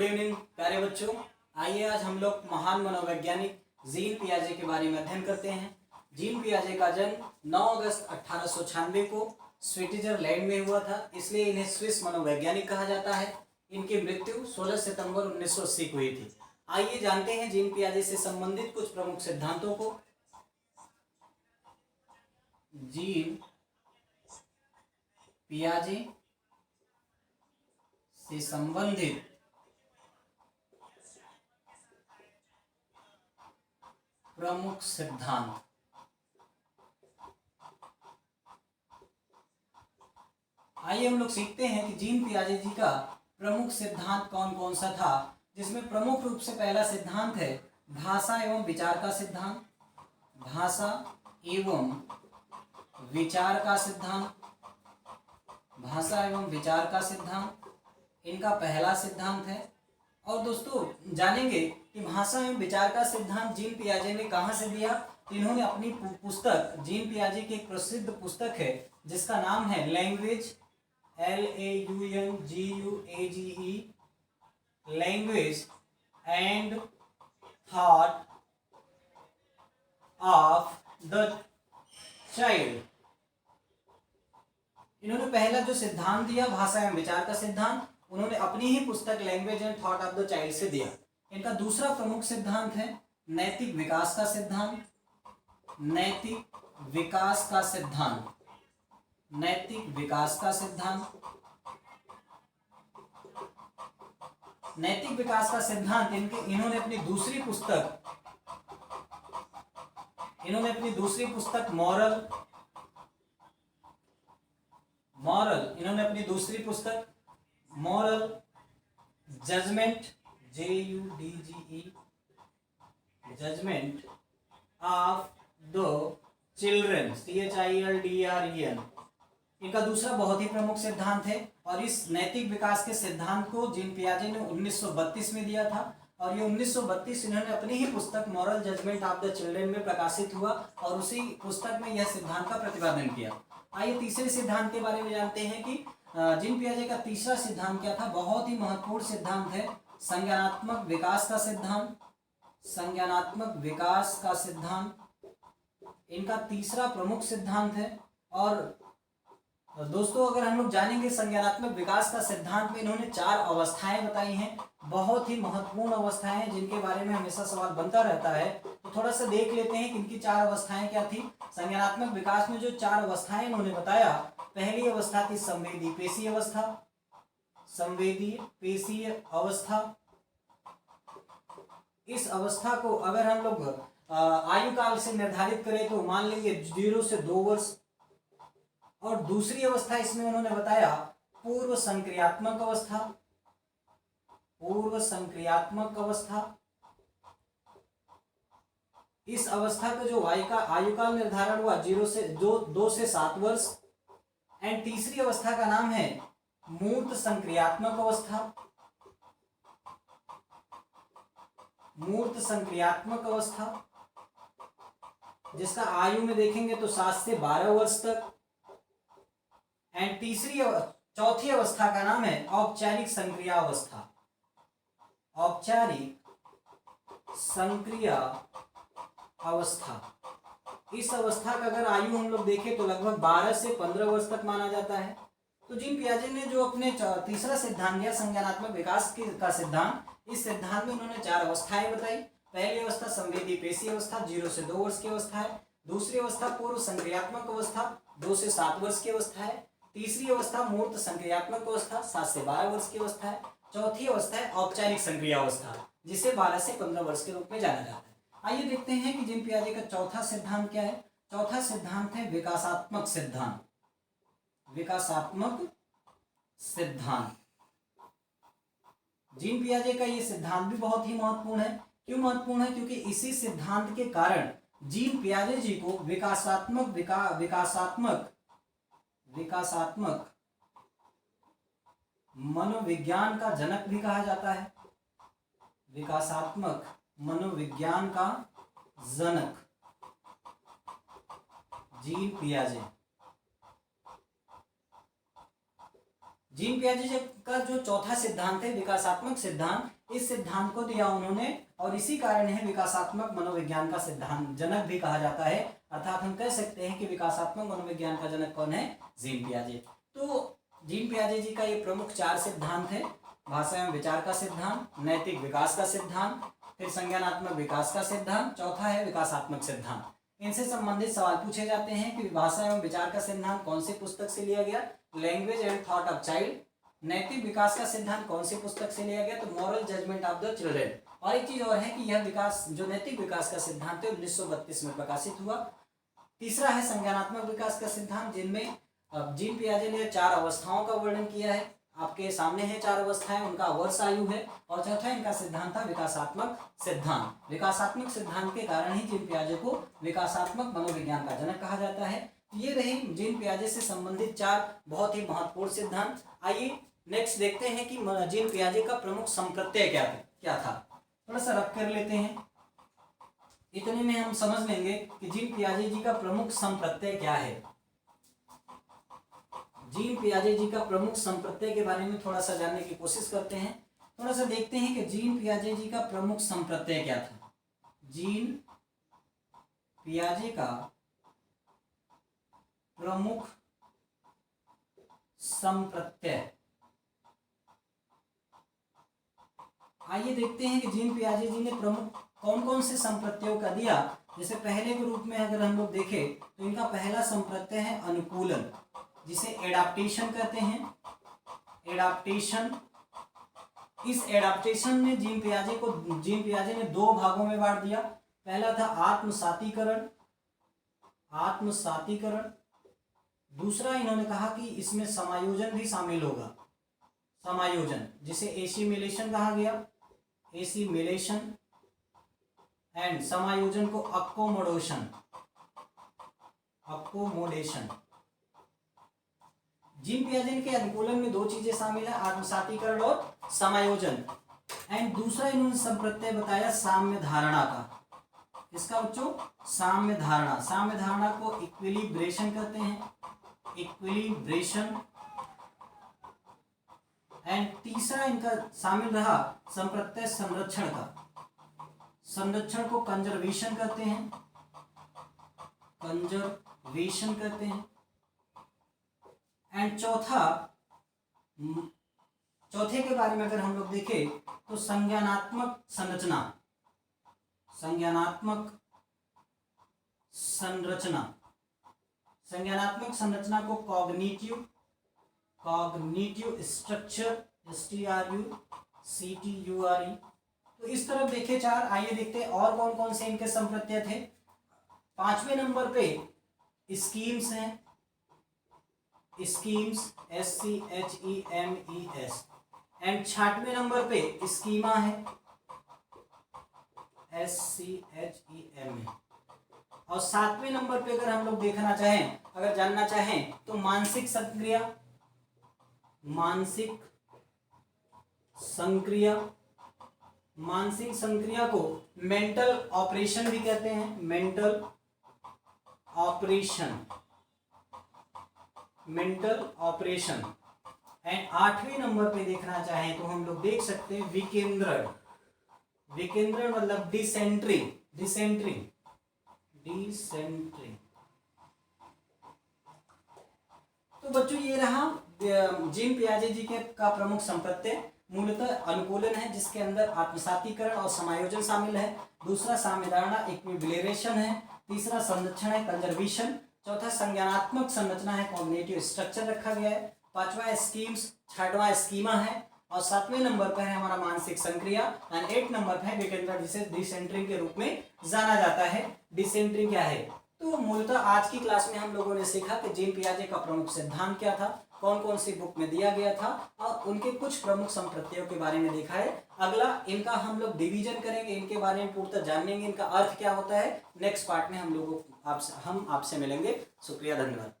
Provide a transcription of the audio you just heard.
Evening प्यारे बच्चों। आइए आज हम लोग महान मनोवैज्ञानिक जीन पियाजे के बारे में अध्ययन करते हैं। जीन पियाजे का जन्म 9 अगस्त 1896 को स्विट्जरलैंड में हुआ था, इसलिए इन्हें स्विस मनोवैज्ञानिक कहा जाता है। इनकी मृत्यु 16 सितंबर 1980 को हुई थी। आइए जानते हैं जीन पियाजे से संबंधित कुछ प्रमुख सिद्धांतों को। जीन पियाजे से संबंधित प्रमुख सिद्धांत। आइए हम लोग सीखते हैं कि जीन पियाजे जी का प्रमुख सिद्धांत कौन कौन सा था, जिसमें प्रमुख रूप से पहला सिद्धांत है भाषा एवं विचार का सिद्धांत। भाषा एवं विचार का सिद्धांत, भाषा एवं विचार का सिद्धांत इनका पहला सिद्धांत है। और दोस्तों जानेंगे कि भाषा एवं विचार का सिद्धांत जीन पियाजे ने कहाँ से दिया। तो इन्होंने अपनी पुस्तक, जीन पियाजे की एक प्रसिद्ध पुस्तक है जिसका नाम है language, LAUNGUAGE, language and thought of the child. इन्होंने पहला जो सिद्धांत दिया भाषा एवं विचार का सिद्धांत, उन्होंने अपनी ही पुस्तक language and thought of the child से दिया। इनका दूसरा प्रमुख सिद्धांत है नैतिक विकास का सिद्धांत। नैतिक विकास का सिद्धांत, नैतिक विकास का सिद्धांत, नैतिक विकास का सिद्धांत इन्होंने अपनी दूसरी पुस्तक moral judgement, JUDGE, judgement of the children, CHILDREN। इनका दूसरा बहुत ही प्रमुख सिद्धांत है। और इस नैतिक विकास के सिद्धांत को जीन पियाजे ने 1932 में दिया था, और ये 1932 इन्होंने अपनी ही पुस्तक moral judgement of the children में प्रकाशित हुआ और उसी पुस्तक में यह सिद्धांत का प्रतिपादन किया। आइए तीसरे सिद्धांत के बारे में जानते हैं कि जीन पियाजे का तीसरा सिद्धांत क्या था। बहुत ही महत्वपूर्ण सिद्धांत है संज्ञानात्मक विकास का सिद्धांत। संज्ञानात्मक विकास का सिद्धांत इनका तीसरा प्रमुख सिद्धांत है। और दोस्तों अगर हम लोग जानेंगे संज्ञानात्मक विकास का सिद्धांत में इन्होंने 4 अवस्थाएं बताई हैं, बहुत ही महत्वपूर्ण अवस्थाएं हैं जिनके बारे में हमेशा सवाल बनता रहता है। तो थोड़ा सा देख लेते हैं कि इनकी 4 अवस्थाएं क्या थी। संज्ञानात्मक विकास में जो 4 अवस्थाएं इन्होंने बताया, पहली अवस्था थी संवेदी पेशीय अवस्था। संवेदी पेशीय अवस्था, इस अवस्था को अगर हम लोग आयु काल से निर्धारित करें तो मान लेंगे 0 से 2 वर्ष। और दूसरी अवस्था इसमें उन्होंने बताया पूर्व संक्रियात्मक अवस्था। पूर्व संक्रियात्मक अवस्था, इस अवस्था का जो आयु काल निर्धारण हुआ 2 से 7 वर्ष। एंड तीसरी अवस्था का नाम है मूर्त संक्रियात्मक अवस्था। मूर्त संक्रियात्मक अवस्था जिसका आयु में देखेंगे तो 7 से 12 वर्ष तक। एंड चौथी अवस्था का नाम है औपचारिक संक्रिया अवस्था। औपचारिक संक्रिया अवस्था, इस अवस्था का अगर आयु हम लोग देखें तो लगभग 12 से 15 वर्ष तक माना जाता है। तो जीन पियाजे ने जो अपने तीसरा सिद्धांत दिया संज्ञानात्मक विकास का सिद्धांत, इस सिद्धांत में उन्होंने 4 अवस्थाएं बताई। पहली अवस्था संवेदी पेशीय अवस्था 0 से 2 वर्ष की अवस्था है। दूसरी अवस्था पूर्व संक्रियात्मक अवस्था 2 से 7 वर्ष की अवस्था है। तीसरी अवस्था मूर्त संक्रियात्मक अवस्था 7 से 12 वर्ष की अवस्था है। चौथी अवस्था है औपचारिक संक्रिया अवस्था, जिसे 12 से 15 वर्ष के रूप में जाना जाता है। आइए देखते हैं कि जीन पियाजे का चौथा सिद्धांत क्या है। चौथा सिद्धांत है विकासात्मक सिद्धांत। विकासात्मक सिद्धांत, जीन पियाजे का ये सिद्धांत भी बहुत ही महत्वपूर्ण है। क्यों महत्वपूर्ण है? क्योंकि इसी सिद्धांत के कारण जीन पियाजे जी को विकासात्मक मनोविज्ञान का जनक भी कहा जाता है। विकासात्मक मनोविज्ञान का जनक जीन पियाजे। जीन पियाजे का जो चौथा सिद्धांत है विकासात्मक सिद्धांत, इस सिद्धांत को दिया उन्होंने और इसी कारण है विकासात्मक मनोविज्ञान का सिद्धांत जनक भी कहा जाता है। अर्थात हम कह सकते हैं कि विकासात्मक मनोविज्ञान का जनक कौन है? जीन पियाजे। तो जीन पियाजे जी का ये प्रमुख 4 सिद्धांत है। भाषा एवं विचार का सिद्धांत, नैतिक विकास का सिद्धांत, फिर संज्ञानात्मक विकास का सिद्धांत, चौथा है विकासात्मक सिद्धांत। इनसे संबंधित सवाल पूछे जाते हैं कि भाषा एवं विचार का सिद्धांत कौन सी पुस्तक से लिया गया? Language and thought of child. नैतिक विकास का सिद्धांत कौन सी पुस्तक से लिया गया? तो moral judgement of the children. और एक चीज और है कि यह विकास जो नैतिक विकास का सिद्धांत है 1932 में प्रकाशित हुआ। तीसरा है संज्ञानात्मक विकास का सिद्धांत, जिनमें जीन पियाजे ने 4 अवस्थाओं का वर्णन किया है। आपके सामने है 4 अवस्थाएं, उनका वर्ष आयु है। और चौथा इनका सिद्धांत था विकासात्मक सिद्धांत। विकासात्मक सिद्धांत के कारण ही जीन पियाजे को विकासात्मक मनोविज्ञान का जनक कहा जाता है। ये रहे जीन पियाजे से संबंधित 4 बहुत ही महत्वपूर्ण सिद्धांत। आइए नेक्स्ट देखते हैं कि जीन पियाजे का प्रमुख संप्रत्यय क्या था। थोड़ा सा रख कर लेते हैं, इतने में हम समझ लेंगे कि जीन पियाजे जी का प्रमुख संप्रत्यय क्या है। जीन पियाजे जी का प्रमुख संप्रत्यय के बारे में थोड़ा सा जानने की कोशिश करते हैं। थोड़ा सा देखते हैं कि जीन पियाजे जी का प्रमुख संप्रत्यय क्या था। जीन पियाजे का प्रमुख संप्रत्यय, आइए देखते हैं कि जीन पियाजे जी ने प्रमुख कौन कौन से संप्रत्ययों का दिया। जैसे पहले के रूप में अगर हम लोग देखें तो इनका पहला संप्रत्यय है अनुकूलन, जिसे एडाप्टेशन कहते हैं। एडाप्टेशन, इस एडाप्टेशन में जीन पियाजे ने 2 भागों में बांट दिया। पहला था आत्मसातीकरण, दूसरा इन्होंने कहा कि इसमें समायोजन भी शामिल होगा। समायोजन, जिसे एसिमिलेशन कहा गया, एसिमिलेशन, एंड समायोजन को अकोमोडेशन। जीन पियाजे के अनुकूलन में 2 चीजें शामिल है, आत्मसातीकरण और समायोजन। एंड दूसरा इन्होंने संप्रत्यय बताया साम्य धारणा का। इसका बच्चों साम्य धारणा, साम्य धारणा को इक्विलिब्रेशन कहते हैं, इक्विलिब्रेशन। एंड तीसरा इनका शामिल रहा संप्रत्यय संरक्षण का। संरक्षण को कंजर्वेशन कहते हैं, कंजर्वेशन कहते हैं। एंड चौथे के बारे में अगर हम लोग देखें तो संज्ञानात्मक संरचना, संज्ञानात्मक संरचना को कॉग्निटिव स्ट्रक्चर, STRUCTURE। तो इस तरफ देखे 4। आइए देखते हैं और कौन कौन से इनके संप्रत्यय थे। 5वें नंबर पे स्कीम्स हैं, स्कीम्स SCHEMES। एंड 6वें नंबर पे स्कीमा है, SCHEMA। और 7वें नंबर पे अगर हम लोग देखना चाहें, अगर जानना चाहें तो मानसिक संक्रिया को मेंटल ऑपरेशन भी कहते हैं, मेंटल ऑपरेशन। एंड 8वें नंबर पे देखना चाहें तो हम लोग देख सकते हैं विकेंद्रण मतलब डिसेंट्रिंग। तो बच्चों ये रहा जीन पियाजे जी का प्रमुख संप्रत्यय। मूलतः अनुकूलन है, जिसके अंदर आत्मसातीकरण और समायोजन शामिल है। दूसरा साम्य धारणा इक्विलिब्रेशन है। तीसरा संरक्षण है कंजर्वेशन। चौथा संज्ञानात्मक संरचना है, कॉग्निटिव स्ट्रक्चर रखा गया है। 5वां स्कीम्स, 6वां स्कीमा है। और 7वें नंबर पर है हमारा मानसिक संक्रिया। एंड 8 नंबर पर है विकेंद्रण, जिसे डिसेंट्रिंग के रूप में जाना जाता है। डिसेंट्रिंग क्या है? तो मूलतः आज की क्लास में हम लोगों ने सीखा कि जीन पियाजे का प्रमुख सिद्धांत क्या था, कौन कौन सी बुक में दिया गया था, और उनके कुछ प्रमुख संप्रत्ययों के बारे में देखा है। अगला इनका हम लोग डिवीजन करेंगे, इनके बारे में पूर्णतः जानेंगे, इनका अर्थ क्या होता है। नेक्स्ट पार्ट में हम आपसे मिलेंगे। शुक्रिया, धन्यवाद।